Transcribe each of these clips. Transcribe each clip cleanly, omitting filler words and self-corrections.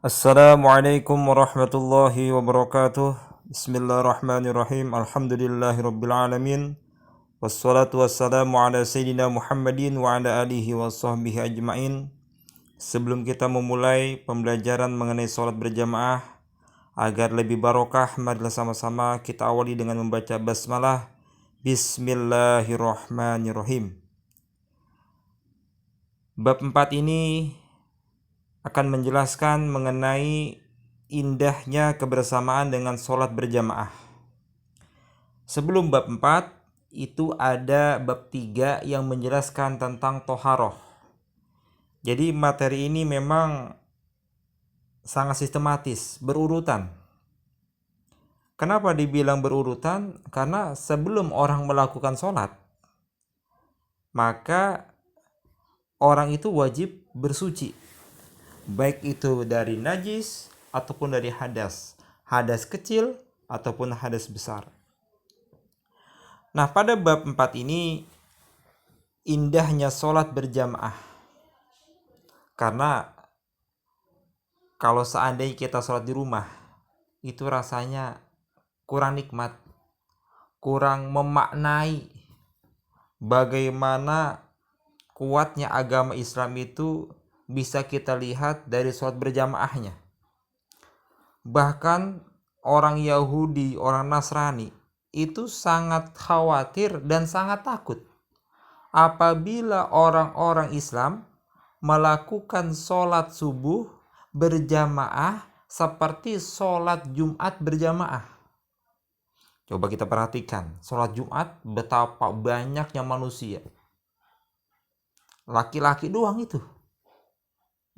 Assalamualaikum warahmatullahi wabarakatuh. Bismillahirrahmanirrahim. Alhamdulillahirabbil alamin. Wassalatu wassalamu ala sayyidina Muhammadin wa ala alihi washabbihi ajmain. Sebelum kita memulai pembelajaran mengenai salat berjamaah agar lebih barokah, marilah sama-sama kita awali dengan membaca basmalah. Bismillahirrahmanirrahim. Bab 4 ini akan menjelaskan mengenai indahnya kebersamaan dengan sholat berjamaah. Sebelum bab 4 itu ada bab 3 yang menjelaskan tentang toharoh. Jadi materi ini memang sangat sistematis, berurutan. Kenapa dibilang berurutan? Karena sebelum orang melakukan sholat, maka orang itu wajib bersuci, baik itu dari najis ataupun dari hadas kecil ataupun hadas besar. Nah, pada bab 4 ini indahnya sholat berjamaah. Karena kalau seandainya kita sholat di rumah, itu rasanya kurang nikmat, kurang memaknai bagaimana kuatnya agama Islam itu bisa kita lihat dari sholat berjamaahnya. Bahkan orang Yahudi, orang Nasrani itu sangat khawatir dan sangat takut apabila orang-orang Islam melakukan sholat subuh berjamaah seperti sholat Jumat berjamaah. Coba kita perhatikan, sholat Jumat betapa banyaknya manusia. Laki-laki doang itu.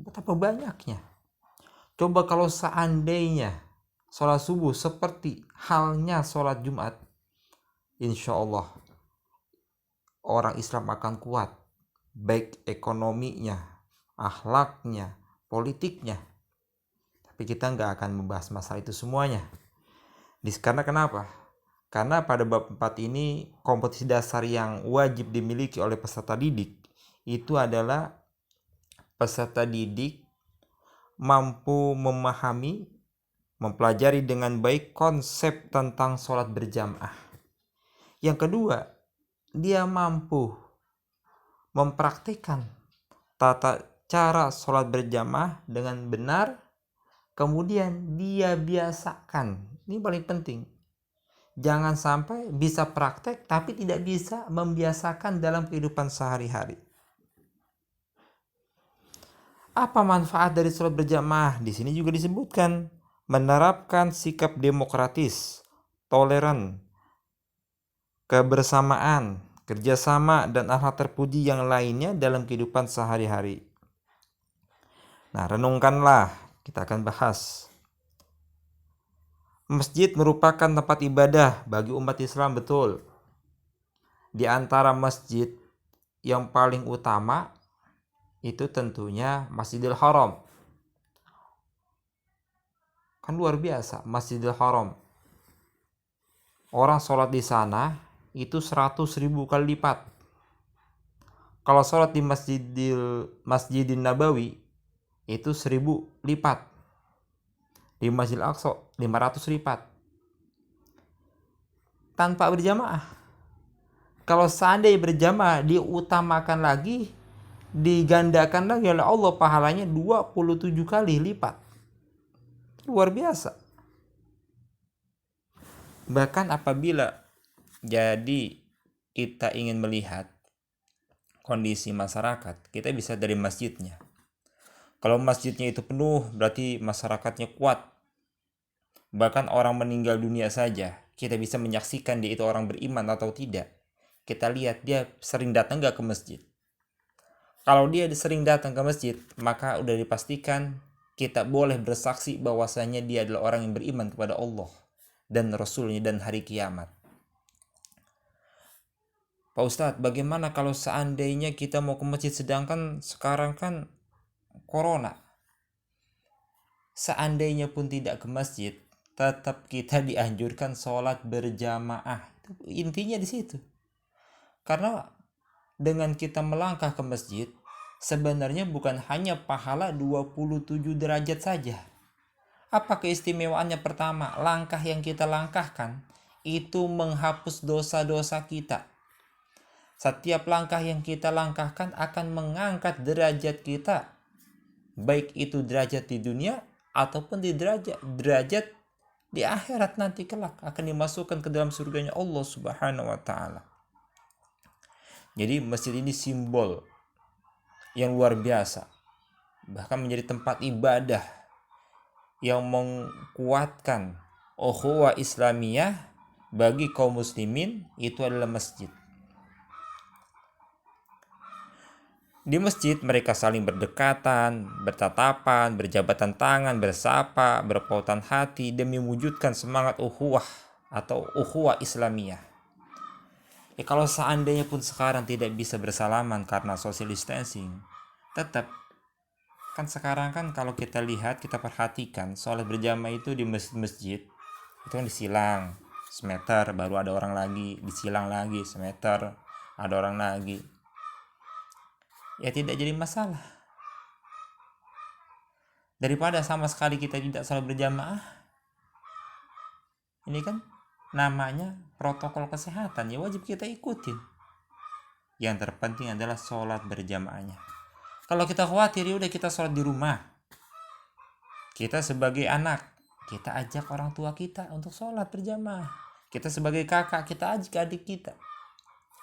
Betapa banyaknya. Coba kalau seandainya sholat subuh seperti halnya sholat Jumat, insya Allah orang Islam akan kuat, baik ekonominya, akhlaknya, politiknya. Tapi kita nggak akan membahas masalah itu semuanya. Karena kenapa? Karena pada bab 4 ini kompetensi dasar yang wajib dimiliki oleh peserta didik itu adalah peserta didik mampu memahami, mempelajari dengan baik konsep tentang sholat berjamaah. Yang kedua, dia mampu mempraktikkan tata cara sholat berjamaah dengan benar, kemudian dia biasakan. Ini paling penting. Jangan sampai bisa praktek tapi tidak bisa membiasakan dalam kehidupan sehari-hari. Apa manfaat dari sholat berjamaah? Di sini juga disebutkan menerapkan sikap demokratis, toleran, kebersamaan, kerjasama, dan akhlak terpuji yang lainnya dalam kehidupan sehari-hari. Nah, renungkanlah, kita akan bahas. Masjid merupakan tempat ibadah bagi umat Islam, betul. Di antara masjid yang paling utama itu tentunya Masjidil Haram. Kan luar biasa Masjidil Haram. Orang sholat di sana itu 100.000 kali lipat. Kalau sholat di Masjidil Nabawi itu 1000 lipat. Di Masjidil Aqsa 500 lipat. Tanpa berjamaah. Kalau seandainya berjamaah diutamakan lagi, digandakan lagi oleh Allah pahalanya 27 kali lipat. Luar biasa. Bahkan apabila jadi kita ingin melihat kondisi masyarakat, kita bisa dari masjidnya. Kalau masjidnya itu penuh, berarti masyarakatnya kuat. Bahkan orang meninggal dunia saja, kita bisa menyaksikan dia itu orang beriman atau tidak. Kita lihat dia sering datang gak ke masjid. Kalau dia sering datang ke masjid, maka udah dipastikan kita boleh bersaksi bahwasanya dia adalah orang yang beriman kepada Allah dan Rasulnya dan hari kiamat. Pak Ustadz, bagaimana kalau seandainya kita mau ke masjid sedangkan sekarang kan corona? Seandainya pun tidak ke masjid, tetap kita dianjurkan sholat berjamaah. Intinya di situ. Karena dengan kita melangkah ke masjid, sebenarnya bukan hanya pahala 27 derajat saja. Apa keistimewaannya? Pertama, langkah yang kita langkahkan itu menghapus dosa-dosa kita. Setiap langkah yang kita langkahkan akan mengangkat derajat kita, baik itu derajat di dunia ataupun di derajat di akhirat nanti kelak akan dimasukkan ke dalam surganya Allah Subhanahu wa taala. Jadi masjid ini simbol yang luar biasa, bahkan menjadi tempat ibadah yang menguatkan ukhuwah Islamiyah bagi kaum muslimin. Itu adalah masjid. Di masjid mereka saling berdekatan, bertatapan, berjabatan tangan, bersapa, berpautan hati demi mewujudkan semangat ukhuwah atau ukhuwah Islamiyah. Kalau seandainya pun sekarang tidak bisa bersalaman karena social distancing, tetap kan sekarang kan kalau kita lihat, kita perhatikan sholat berjamaah itu di masjid itu kan disilang semeter, baru ada orang lagi, disilang lagi semeter, ada orang lagi. Ya tidak jadi masalah. Daripada sama sekali kita tidak sholat berjamaah. Ini kan namanya protokol kesehatan, ya wajib kita ikutin. Yang terpenting adalah sholat berjamaahnya. Kalau kita khawatir, ya udah kita sholat di rumah. Kita sebagai anak, kita ajak orang tua kita untuk sholat berjamaah. Kita sebagai kakak, kita ajak adik kita.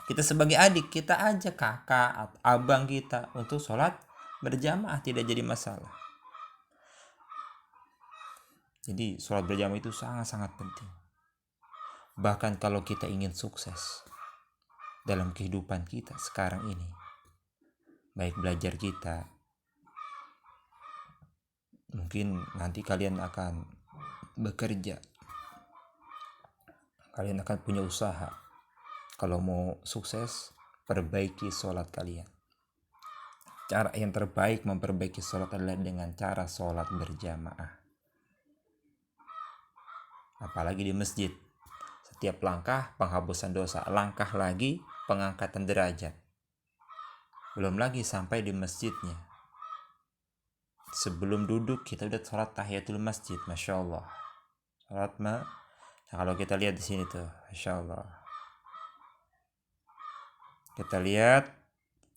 Kita sebagai adik, kita ajak kakak atau abang kita untuk sholat berjamaah, tidak jadi masalah. Jadi sholat berjamaah itu sangat-sangat penting. Bahkan kalau kita ingin sukses dalam kehidupan kita sekarang ini, baik belajar kita, mungkin nanti kalian akan bekerja, kalian akan punya usaha. Kalau mau sukses, perbaiki sholat kalian. Cara yang terbaik memperbaiki sholat adalah dengan cara sholat berjamaah. Apalagi di masjid. Setiap langkah penghapusan dosa, langkah lagi pengangkatan derajat. Belum lagi sampai di masjidnya. Sebelum duduk kita udah sholat tahiyatul masjid, masya Allah. Nah, kalau kita lihat di sini tuh, masya Allah. Kita lihat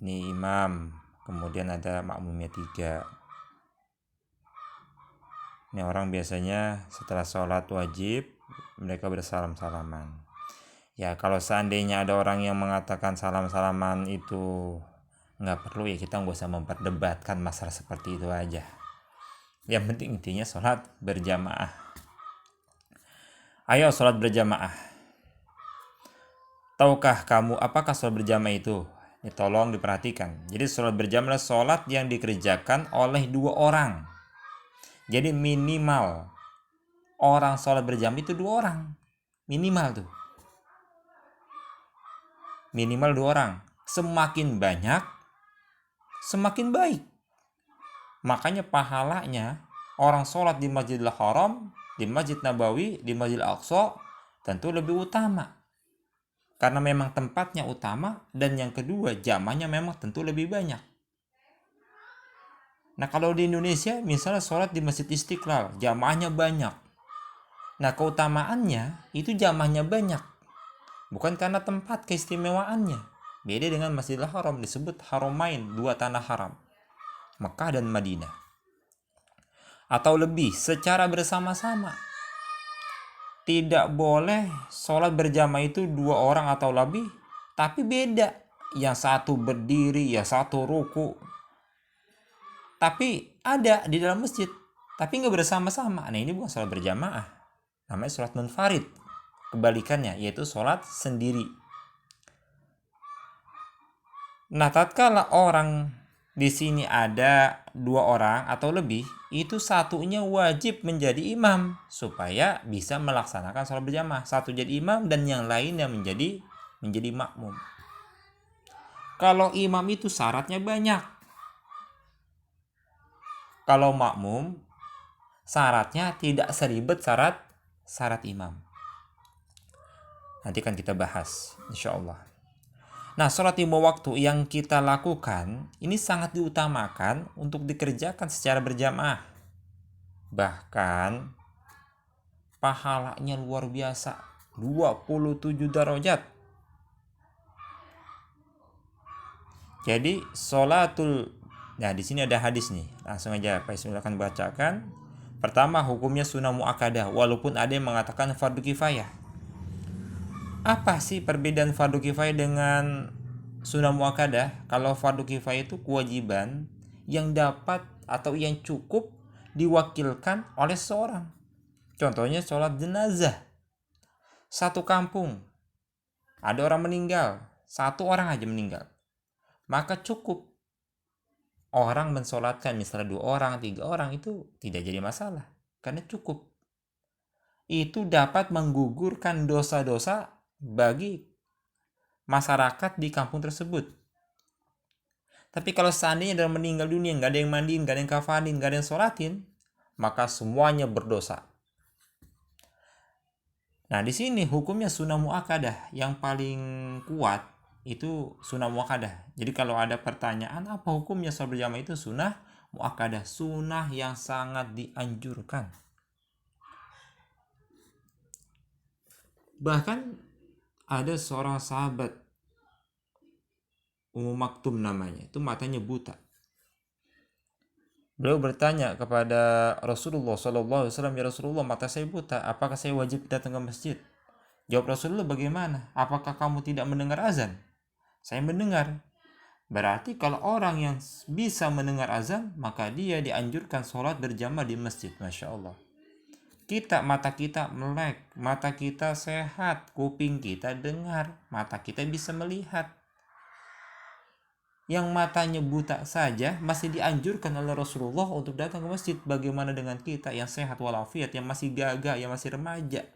nih imam, kemudian ada makmumnya 3. Ini orang biasanya setelah sholat wajib mereka bersalam-salaman. Ya kalau seandainya ada orang yang mengatakan salam-salaman itu nggak perlu, ya kita nggak usah memperdebatkan masalah seperti itu aja. Yang penting intinya sholat berjamaah. Ayo sholat berjamaah. Tahukah kamu apakah sholat berjamaah itu? Ini tolong diperhatikan. Jadi sholat berjamaah adalah sholat yang dikerjakan oleh 2 orang. Jadi minimal orang sholat berjamaah itu 2 orang. Minimal tuh. Minimal 2 orang. Semakin banyak, semakin baik. Makanya pahalanya orang sholat di Masjidil Haram, di Masjid Nabawi, di Masjid Al-Aqsa tentu lebih utama. Karena memang tempatnya utama, dan yang kedua jamaahnya memang tentu lebih banyak. Nah kalau di Indonesia misalnya sholat di Masjid Istiqlal, jamaahnya banyak. Nah keutamaannya itu jamaahnya banyak, bukan karena tempat keistimewaannya. Beda dengan Masjidil Haram, disebut Haramain, 2 tanah haram, Mekah dan Madinah. Atau lebih, secara bersama-sama. Tidak boleh sholat berjamaah itu 2 orang atau lebih, tapi beda. Yang satu berdiri, yang satu ruku. Tapi ada di dalam masjid, tapi nggak bersama-sama. Nah ini bukan sholat berjamaah, namanya sholat munfarid. Kebalikannya, yaitu sholat sendiri. Nah tatkala orang di sini ada 2 orang atau lebih, itu satunya wajib menjadi imam supaya bisa melaksanakan sholat berjamaah. Satu jadi imam dan yang lainnya menjadi makmum. Kalau imam itu syaratnya banyak. Kalau makmum syaratnya tidak seribet syarat imam. Nanti kan kita bahas insyaallah. Nah, sholat 5 waktu yang kita lakukan ini sangat diutamakan untuk dikerjakan secara berjamaah. Bahkan pahalanya luar biasa, 27 derajat. Jadi nah di sini ada hadis nih. Langsung aja Pak Ismail akan bacakan. Pertama, hukumnya sunnah muakkadah walaupun ada yang mengatakan fardu kifayah. Apa sih perbedaan fardu kifayah dengan sunnah muakkadah? Kalau fardu kifayah itu kewajiban yang dapat atau yang cukup diwakilkan oleh seorang. Contohnya sholat jenazah. Satu kampung ada orang meninggal, satu orang aja meninggal, maka cukup orang mensolatkan, misalnya 2 orang, 3 orang, itu tidak jadi masalah karena cukup. Itu dapat menggugurkan dosa-dosa bagi masyarakat di kampung tersebut. Tapi kalau seandainya dalam meninggal dunia nggak ada yang mandiin, nggak ada yang kafanin, nggak ada yang sholatin, maka semuanya berdosa. Nah di sini hukumnya sunnah muakkadah yang paling kuat itu sunnah muakkadah. Jadi kalau ada pertanyaan apa hukumnya sholat berjamaah, itu sunnah muakkadah, sunnah yang sangat dianjurkan. Bahkan ada seorang sahabat, Ummu Maktum namanya, itu matanya buta. Beliau bertanya kepada Rasulullah SAW, ya Rasulullah, mata saya buta, apakah saya wajib datang ke masjid? Jawab Rasulullah, bagaimana? Apakah kamu tidak mendengar azan? Saya mendengar. Berarti kalau orang yang bisa mendengar azan, maka dia dianjurkan sholat berjamaah di masjid. Masya Allah. Mata kita melek, mata kita sehat, kuping kita dengar, mata kita bisa melihat. Yang matanya buta saja masih dianjurkan oleh Rasulullah untuk datang ke masjid. Bagaimana dengan kita yang sehat walafiat, yang masih gagah, yang masih remaja?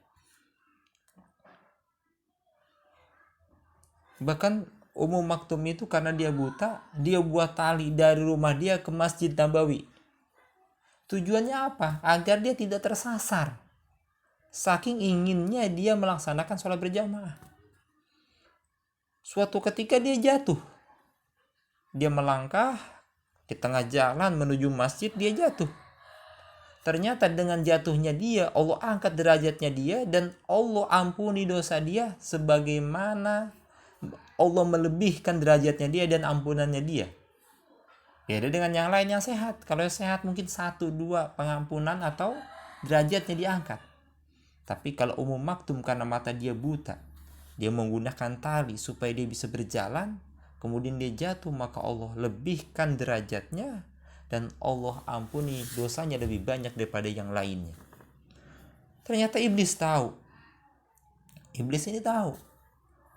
Bahkan Ummu Maktum itu karena dia buta, dia buat tali dari rumah dia ke Masjid Nabawi. Tujuannya apa? Agar dia tidak tersasar. Saking inginnya dia melaksanakan sholat berjamaah. Suatu ketika dia jatuh. Dia melangkah di tengah jalan menuju masjid, dia jatuh. Ternyata dengan jatuhnya dia, Allah angkat derajatnya dia dan Allah ampuni dosa dia sebagaimana Allah melebihkan derajatnya dia dan ampunannya dia. Beda dengan yang lain yang sehat. Kalau yang sehat mungkin 1-2 pengampunan atau derajatnya diangkat. Tapi kalau Ummu Maktum karena mata dia buta, dia menggunakan tali supaya dia bisa berjalan, kemudian dia jatuh, maka Allah lebihkan derajatnya dan Allah ampuni dosanya lebih banyak daripada yang lainnya. Ternyata iblis tahu. Iblis ini tahu.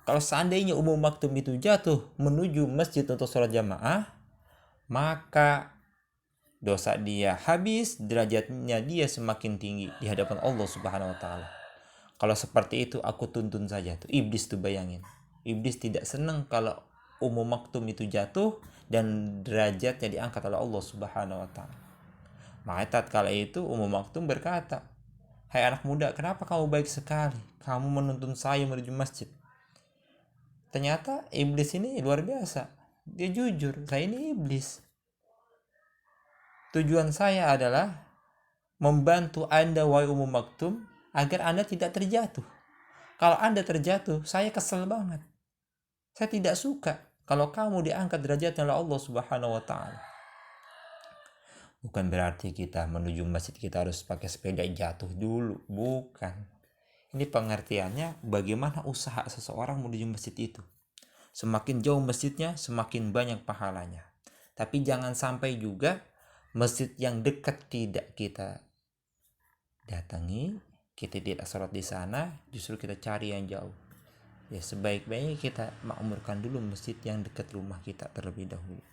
Kalau seandainya Ummu Maktum itu jatuh menuju masjid untuk sholat jamaah, maka dosa dia habis, derajatnya dia semakin tinggi di hadapan Allah Subhanahu wa taala. Kalau seperti itu aku tuntun saja tuh. Iblis tuh bayangin. Iblis tidak senang kalau Ummu Maktum itu jatuh dan derajatnya diangkat oleh Allah Subhanahu wa taala. Maka tatkala itu Ummu Maktum berkata, "Hai anak muda, kenapa kamu baik sekali? Kamu menuntun saya menuju masjid." Ternyata iblis ini luar biasa. Dia jujur, saya ini iblis. Tujuan saya adalah membantu Anda wahai Ummu Maktum agar Anda tidak terjatuh. Kalau Anda terjatuh, saya kesel banget. Saya tidak suka kalau kamu diangkat derajatnya oleh Allah Subhanahu wa taala. Bukan berarti kita menuju masjid kita harus pakai sepeda jatuh dulu, bukan. Ini pengertiannya bagaimana usaha seseorang menuju masjid itu. Semakin jauh masjidnya, semakin banyak pahalanya. Tapi jangan sampai juga masjid yang dekat tidak kita datangi, kita tidak sholat di sana, justru kita cari yang jauh. Ya sebaik-baiknya kita makmurkan dulu masjid yang dekat rumah kita terlebih dahulu.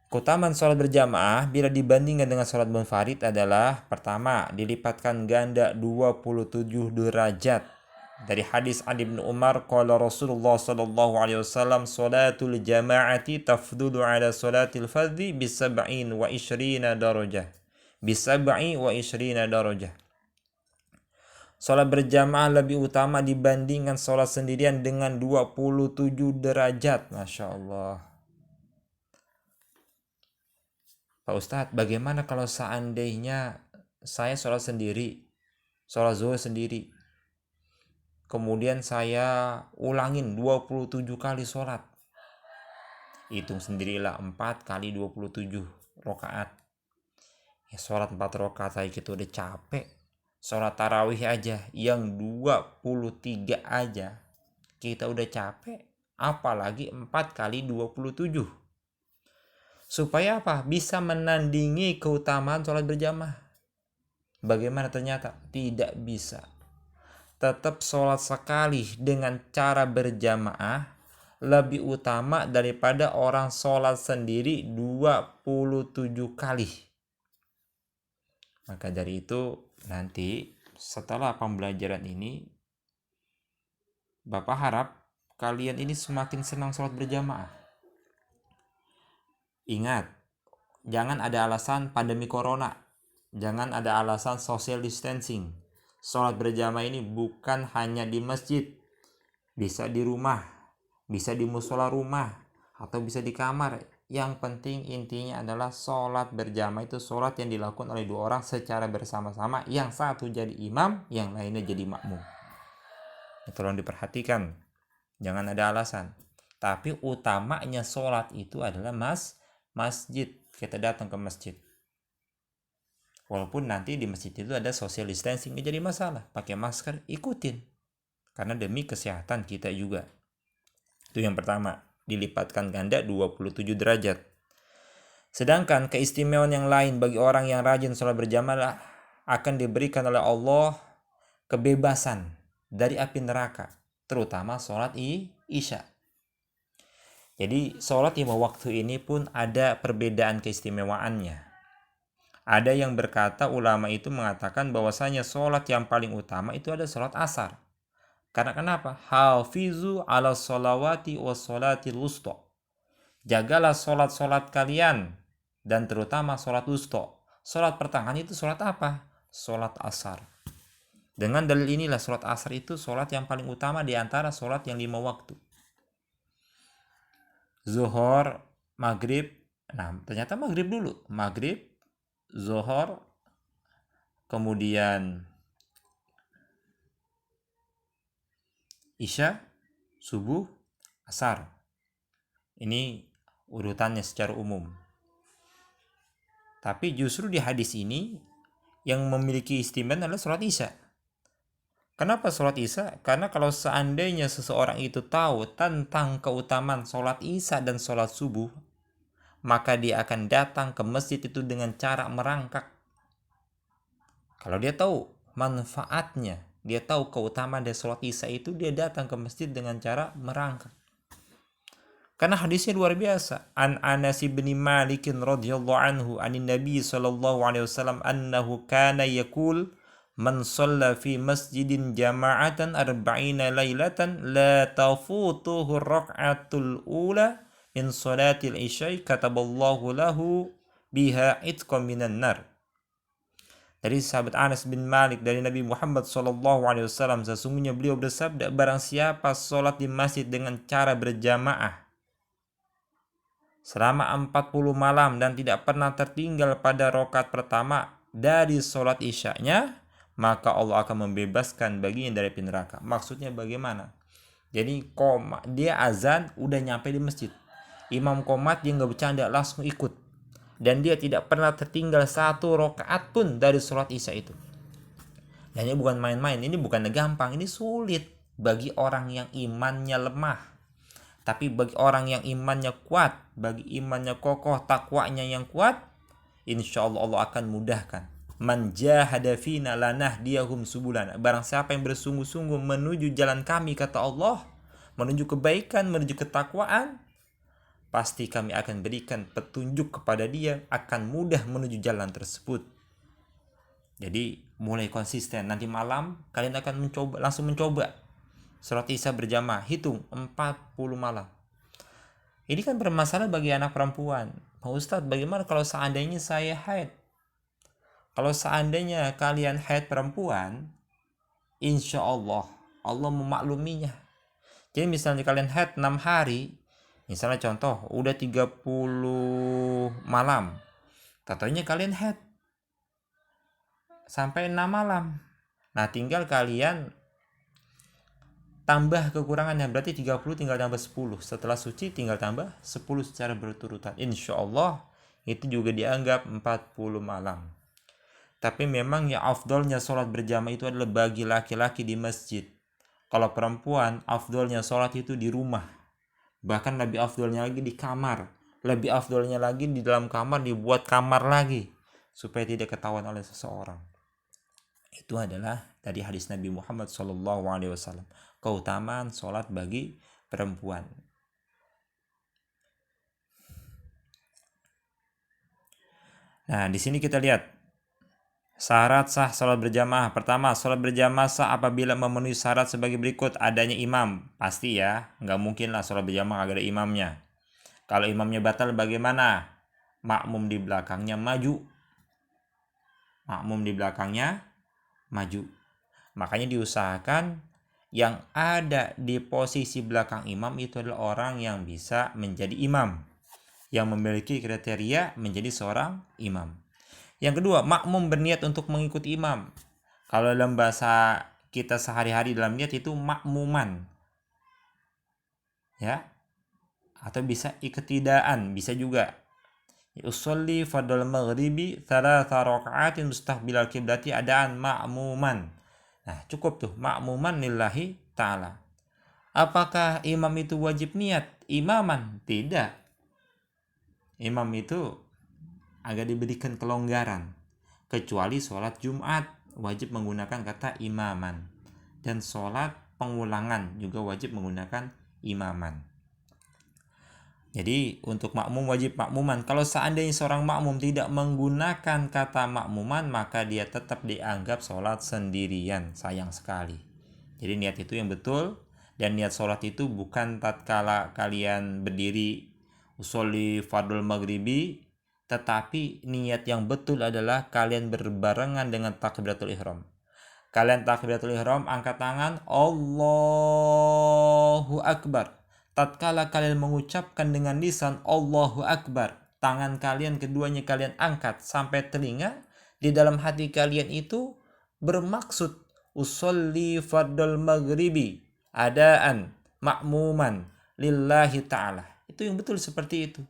Keutamaan sholat berjamaah bila dibandingkan dengan sholat munfarid adalah: pertama, dilipatkan ganda 27 derajat. Dari hadis Ali bin Umar, qala Rasulullah sallallahu alaihi wasallam, salatul jama'ati tafdulu ala salatil fardhi bi 27 darajah. Bi 27 darajah. Sholat berjamaah lebih utama dibandingkan sholat sendirian dengan 27 derajat. Masya Allah. Pak Ustadz, bagaimana kalau seandainya saya sholat sendiri, sholat zuhur sendiri, kemudian saya ulangin 27 kali sholat? Hitung sendirilah, 4 kali 27 rakaat. Ya, sholat 4 rakaat saya gitu udah capek. Sholat tarawih aja yang 23 aja kita udah capek, apalagi 4 kali 27. Supaya apa? Bisa menandingi keutamaan sholat berjamaah. Bagaimana ternyata? Tidak bisa. Tetap sholat sekali dengan cara berjamaah lebih utama daripada orang sholat sendiri 27 kali. Maka dari itu nanti setelah pembelajaran ini, Bapak harap kalian ini semakin senang sholat berjamaah. Ingat, jangan ada alasan pandemi corona. Jangan ada alasan social distancing. Sholat berjamaah ini bukan hanya di masjid. Bisa di rumah, bisa di musola rumah, atau bisa di kamar. Yang penting intinya adalah sholat berjamaah itu sholat yang dilakukan oleh 2 orang secara bersama-sama. Yang satu jadi imam, yang lainnya jadi makmum. Tolong diperhatikan, jangan ada alasan. Tapi utamanya sholat itu adalah masjid. Kita datang ke masjid. Walaupun nanti di masjid itu ada social distancing, jadi masalah. Pakai masker, ikutin. Karena demi kesehatan kita juga. Itu yang pertama, dilipatkan ganda 27 derajat. Sedangkan keistimewaan yang lain bagi orang yang rajin sholat berjamaah akan diberikan oleh Allah kebebasan dari api neraka, terutama sholat isya. Jadi sholat 5 waktu ini pun ada perbedaan keistimewaannya. Ada yang berkata, ulama itu mengatakan bahwasanya sholat yang paling utama itu ada sholat asar. Karena kenapa? Hafizu ala sholawati wa sholatil wusta. Jagalah sholat-sholat kalian, dan terutama sholat wusta. Sholat pertengahan itu sholat apa? Sholat asar. Dengan dalil inilah sholat asar itu sholat yang paling utama di antara sholat yang 5 waktu. Zuhur, maghrib. Nah, ternyata maghrib dulu. Maghrib, zuhur, kemudian isya, subuh, asar. Ini urutannya secara umum. Tapi justru di hadis ini yang memiliki istimewa adalah sholat isya. Kenapa sholat isya? Karena kalau seandainya seseorang itu tahu tentang keutamaan sholat isya dan sholat subuh, maka dia akan datang ke masjid itu dengan cara merangkak. Kalau dia tahu manfaatnya, dia tahu keutamaan dari sholat isya itu, dia datang ke masjid dengan cara merangkak. Karena hadisnya luar biasa. An Anas bin Malik radhiyallahu anhu anin Nabi sallallahu alaihi wasallam annahu kana yaqul man shalla fi masjidin jama'atan 40 lailatan la tafutuhu rak'atul ula min salatil isya kataballahu lahu biha itqan minan nar. Dari sahabat Anas bin Malik dari Nabi Muhammad sallallahu alaihi wasallam, sesungguhnya beliau bersabda, barang siapa salat di masjid dengan cara berjamaah selama 40 malam dan tidak pernah tertinggal pada rakaat pertama dari sholat isyanya, maka Allah akan membebaskan baginya dari api neraka. Maksudnya bagaimana? Jadi dia azan udah nyampe di masjid, imam qomat, dia nggak bercanda, langsung ikut, dan dia tidak pernah tertinggal 1 rakaat pun dari sholat isya itu. Dan ini bukan main-main, ini bukan gampang, ini sulit bagi orang yang imannya lemah. Tapi bagi orang yang imannya kuat, bagi imannya kokoh, takwanya yang kuat, insya Allah Allah akan mudahkan. Man jahada fina lanahdiyahum subulana. Barang siapa yang bersungguh-sungguh menuju jalan kami, kata Allah, menuju kebaikan, menuju ketakwaan, pasti kami akan berikan petunjuk kepada dia, akan mudah menuju jalan tersebut. Jadi mulai konsisten. Nanti malam kalian akan langsung mencoba sholat isya berjamaah, hitung 40 malam. Ini kan bermasalah bagi anak perempuan. Pak Ustadz, bagaimana kalau seandainya saya haid? Kalau seandainya kalian haid perempuan, insya Allah Allah memakluminya. Jadi misalnya kalian haid 6 hari, misalnya contoh udah 30 malam, Tentunya kalian head sampai 6 malam. Nah, tinggal kalian tambah kekurangannya, berarti 30 tinggal tambah 10. Setelah suci tinggal tambah 10 secara berturutan. Insya Allah itu juga dianggap 40 malam. Tapi memang yang afdolnya sholat berjamaah itu adalah bagi laki-laki di masjid. Kalau perempuan, afdolnya sholat itu di rumah. Bahkan lebih afdolnya lagi di kamar. Lebih afdolnya lagi di dalam kamar, dibuat kamar lagi supaya tidak ketahuan oleh seseorang. Itu adalah dari hadis Nabi Muhammad SAW, keutamaan sholat bagi perempuan. Nah, di sini kita lihat syarat sah sholat berjamaah. Pertama, sholat berjamaah sah apabila memenuhi syarat sebagai berikut. Adanya imam, pasti ya, nggak mungkin lah sholat berjamaah agak ada imamnya. Kalau imamnya batal bagaimana? Makmum di belakangnya maju. Makmum di belakangnya maju. Makanya diusahakan yang ada di posisi belakang imam itu adalah orang yang bisa menjadi imam, yang memiliki kriteria menjadi seorang imam. Yang kedua, makmum berniat untuk mengikuti imam. Kalau dalam bahasa kita sehari-hari dalam niat itu makmuman, ya, atau bisa iktidaan, bisa juga. Usolli fardal maghribi 3 raka'atin mustaqbilal qiblati adaan ma'muman. Nah, cukup tuh, ma'muman lillahi ta'ala. Apakah imam itu wajib niat imaman? Tidak. Imam itu agak diberikan kelonggaran. Kecuali sholat Jumat wajib menggunakan kata imaman. Dan sholat pengulangan juga wajib menggunakan imaman. Jadi untuk makmum wajib makmuman. Kalau seandainya seorang makmum tidak menggunakan kata makmuman, maka dia tetap dianggap sholat sendirian. Sayang sekali. Jadi niat itu yang betul. Dan niat sholat itu bukan tatkala kalian berdiri usolli fardul maghribi, tetapi niat yang betul adalah kalian berbarengan dengan takbiratul ihram. Kalian takbiratul ihram, angkat tangan, Allahu Akbar. Tatkala kalian mengucapkan dengan lisan Allahu Akbar, tangan kalian keduanya kalian angkat sampai telinga, di dalam hati kalian itu bermaksud usolli fardal maghribi adaan makmuman lillahi ta'ala. Itu yang betul seperti itu.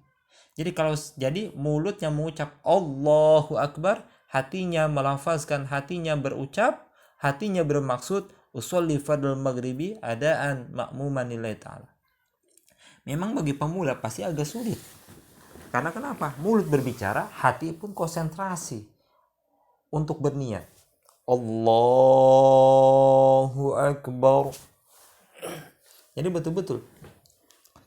Jadi mulut yang mengucap Allahu Akbar, hatinya melafazkan, hatinya berucap, hatinya bermaksud usolli fardal maghribi adaan makmuman lillahi ta'ala. Memang bagi pemula pasti agak sulit. Karena kenapa? Mulut berbicara, hati pun konsentrasi untuk berniat. Allahu Akbar. Jadi betul-betul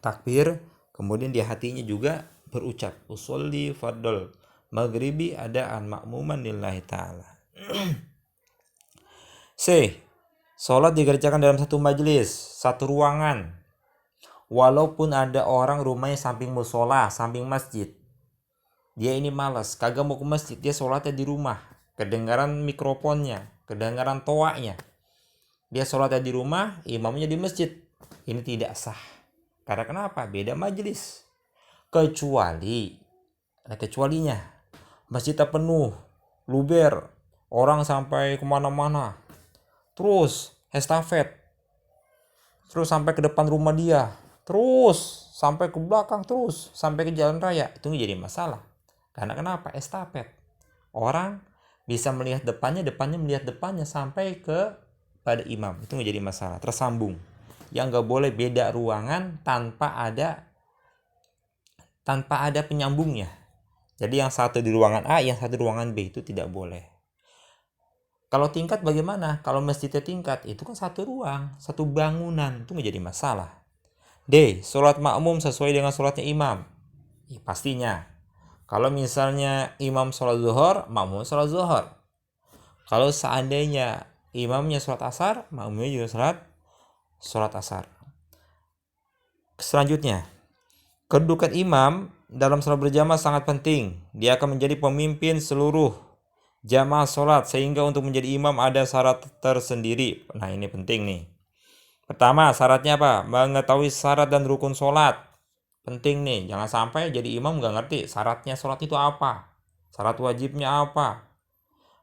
takbir, kemudian di hatinya juga berucap usolli fardal maghribi adaan makmuman lillahi ta'ala. C. Sholat dikerjakan dalam satu majelis, satu ruangan. Walaupun ada orang rumahnya samping musola, samping masjid. Dia ini malas, kagak mau ke masjid, dia sholatnya di rumah. Kedengaran mikrofonnya, kedengaran toanya. Dia sholatnya di rumah, imamnya di masjid. Ini tidak sah. Karena kenapa? Beda majelis. Kecuali, ada kecualinya. Masjidnya penuh, luber, orang sampai kemana-mana. Terus estafet. Terus sampai ke depan rumah dia. Terus sampai ke belakang, terus sampai ke jalan raya. Itu jadi masalah. Karena kenapa? Estafet. Orang bisa melihat depannya melihat depannya sampai ke pada imam. Itu jadi masalah. Tersambung. Yang nggak boleh beda ruangan tanpa ada penyambungnya. Jadi yang satu di ruangan A, yang satu di ruangan B, itu tidak boleh. Kalau tingkat bagaimana? Kalau masjidnya tingkat, itu kan satu ruang, satu bangunan. Itu nggak jadi masalah. D. Sholat makmum sesuai dengan sholatnya imam. Ya, pastinya. Kalau misalnya imam sholat zuhur, makmum sholat zuhur. Kalau seandainya imamnya sholat asar, makmumnya juga sholat asar. Selanjutnya, kedudukan imam dalam sholat berjamaah sangat penting. Dia akan menjadi pemimpin seluruh jamaah sholat, sehingga untuk menjadi imam ada syarat tersendiri. Nah, ini penting nih. Pertama, syaratnya apa? Mengetahui syarat dan rukun sholat. Penting nih, jangan sampai jadi imam nggak ngerti syaratnya sholat itu apa. Syarat wajibnya apa?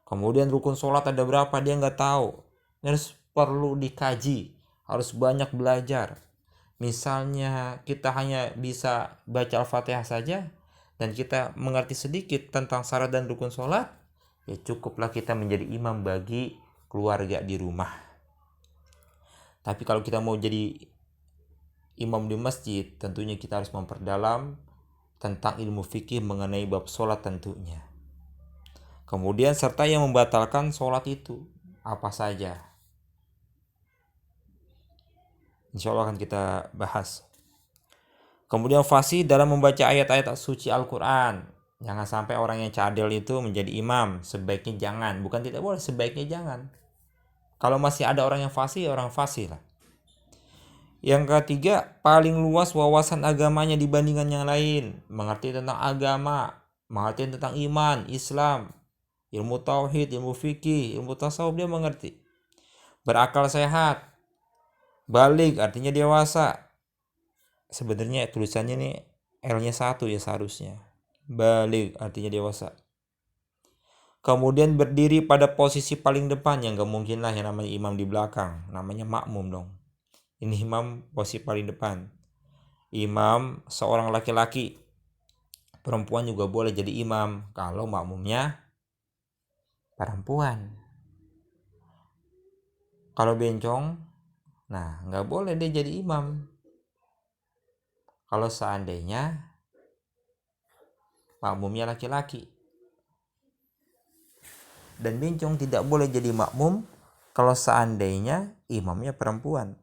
Kemudian rukun sholat ada berapa, dia nggak tahu. Harus perlu dikaji, harus banyak belajar. Misalnya kita hanya bisa baca Al-Fatihah saja dan kita mengerti sedikit tentang syarat dan rukun sholat, ya cukuplah kita menjadi imam bagi keluarga di rumah. Tapi kalau kita mau jadi imam di masjid, tentunya kita harus memperdalam tentang ilmu fikih mengenai bab sholat tentunya. Kemudian serta yang membatalkan sholat itu apa saja, insya Allah akan kita bahas. Kemudian fasih dalam membaca ayat-ayat suci Al-Quran. Jangan sampai orang yang cadel itu menjadi imam. Sebaiknya jangan. Bukan tidak boleh, sebaiknya jangan. Kalau masih ada orang yang fasih, orang fasih lah. Yang ketiga, paling luas wawasan agamanya dibandingkan yang lain. Mengerti tentang agama, mengerti tentang iman, Islam, ilmu tauhid, ilmu fikih, ilmu tasawuf, dia mengerti. Berakal sehat, balik artinya dewasa. Sebenarnya tulisannya nih L-nya 1 ya seharusnya. Balik artinya dewasa. Kemudian berdiri pada posisi paling depan, yang gak mungkin lah yang namanya imam di belakang, namanya makmum dong. Ini imam posisi paling depan. Imam seorang laki-laki, perempuan juga boleh jadi imam kalau makmumnya perempuan. Kalau bencong, nah gak boleh dia jadi imam. Kalau seandainya makmumnya laki-laki. Dan bencong tidak boleh jadi makmum kalau seandainya imamnya perempuan.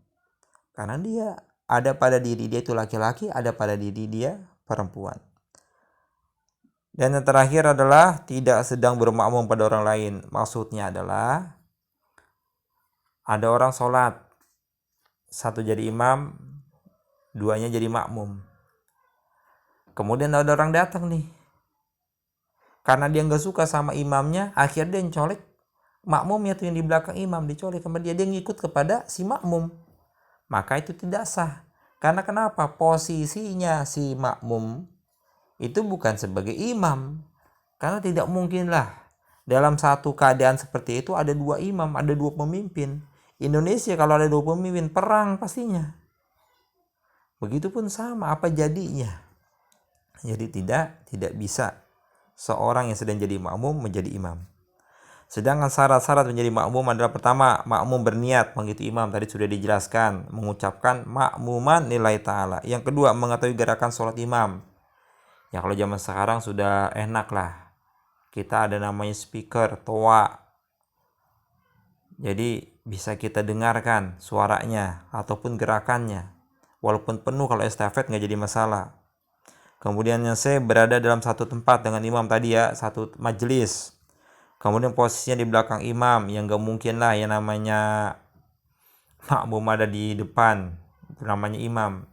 Karena dia ada pada diri dia itu laki-laki, ada pada diri dia perempuan. Dan yang terakhir adalah tidak sedang bermakmum pada orang lain. Maksudnya adalah ada orang sholat, satu jadi imam, duanya jadi makmum. Kemudian ada orang datang nih, karena dia nggak suka sama imamnya, akhirnya dia colek makmumnya tuh yang di belakang imam, dicolek sama dia ngikut kepada si makmum. Maka itu tidak sah. Karena kenapa? Posisinya si makmum itu bukan sebagai imam. Karena tidak mungkinlah dalam satu keadaan seperti itu ada dua imam, ada dua pemimpin. Indonesia kalau ada dua pemimpin, perang pastinya. Begitupun sama, apa jadinya? Jadi tidak bisa seorang yang sedang jadi makmum menjadi imam. Sedangkan syarat-syarat menjadi makmum adalah pertama, makmum berniat mengikuti imam, tadi sudah dijelaskan, mengucapkan makmuman nilai ta'ala. Yang kedua, mengetahui gerakan sholat imam. Ya kalau zaman sekarang sudah enak lah, kita ada namanya speaker, toa. Jadi bisa kita dengarkan suaranya ataupun gerakannya. Walaupun penuh, kalau estafet nggak jadi masalah. Kemudian yang C, berada dalam satu tempat dengan imam tadi ya, satu majelis. Kemudian posisinya di belakang imam, yang gak mungkin lah yang namanya makmum ada di depan, itu namanya imam.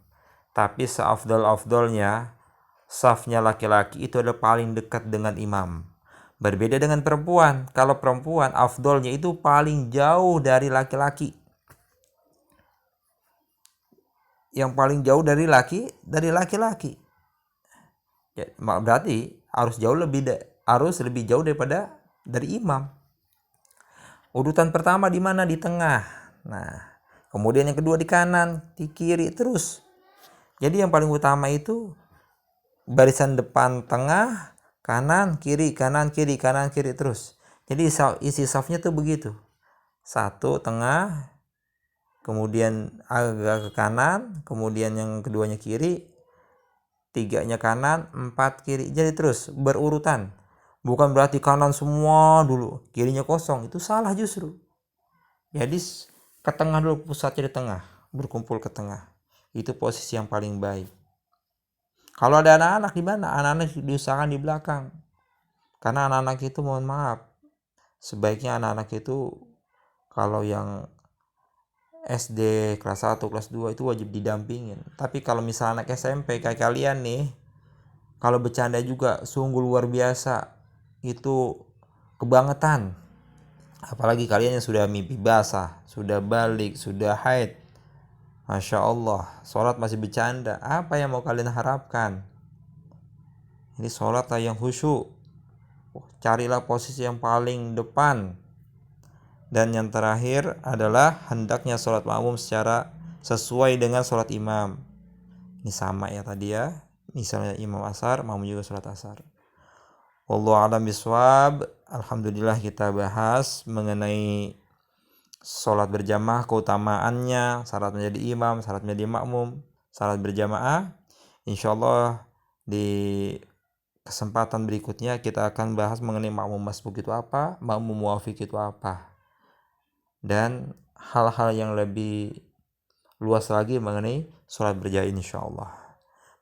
Tapi seafdol-afdolnya, safnya laki-laki itu adalah paling dekat dengan imam. Berbeda dengan perempuan. Kalau perempuan, afdolnya itu paling jauh dari laki-laki. Yang paling jauh dari laki-laki. Ya, berarti harus lebih jauh daripada dari imam. Urutan pertama di mana? Di tengah. Nah, kemudian yang kedua di kanan, di kiri, terus. Jadi yang paling utama itu barisan depan, tengah, kanan, kiri, kanan, kiri, kanan, kiri, terus. Jadi isi safnya tuh begitu. Satu tengah, kemudian agak ke kanan, kemudian yang keduanya kiri, tiganya kanan, 4 kiri. Jadi terus berurutan. Bukan berarti kanan semua dulu, kirinya kosong. Itu salah justru. Jadi ke tengah dulu, pusatnya di tengah, berkumpul ke tengah. Itu posisi yang paling baik. Kalau ada anak-anak di mana? Anak-anak diusahakan di belakang. Karena anak-anak itu, mohon maaf, sebaiknya anak-anak itu kalau yang SD kelas 1, kelas 2 itu wajib didampingin. Tapi kalau misalnya anak SMP kayak kalian nih, kalau bercanda juga sungguh luar biasa. Itu kebangetan. Apalagi kalian yang sudah mimpi basah, sudah balik, sudah haid. Masya Allah, sholat masih bercanda. Apa yang mau kalian harapkan? Ini sholat yang khusyuk. carilah posisi yang paling depan. Dan yang terakhir adalah hendaknya sholat makmum secara sesuai dengan sholat imam. Ini sama ya tadi ya. Misalnya imam asar, makmum juga sholat asar. Wallahu a'lam bishawab. Alhamdulillah kita bahas mengenai sholat berjamaah, keutamaannya, syarat menjadi imam, syarat menjadi makmum, syarat berjamaah. Insyaallah di kesempatan berikutnya kita akan bahas mengenai makmum masbuk itu apa, makmum muwafiq itu apa, dan hal-hal yang lebih luas lagi mengenai sholat berjamaah insyaallah.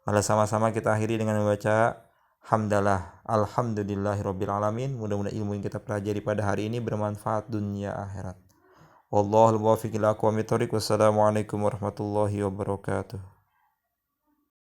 Mari sama-sama kita akhiri dengan membaca hamdalah alhamdulillahirabbil alamin. Mudah-mudahan ilmu yang kita pelajari pada hari ini bermanfaat dunia akhirat. Wallahul muwaffiq ila aqwamit thoriq. Wassalamualaikum warahmatullahi wabarakatuh.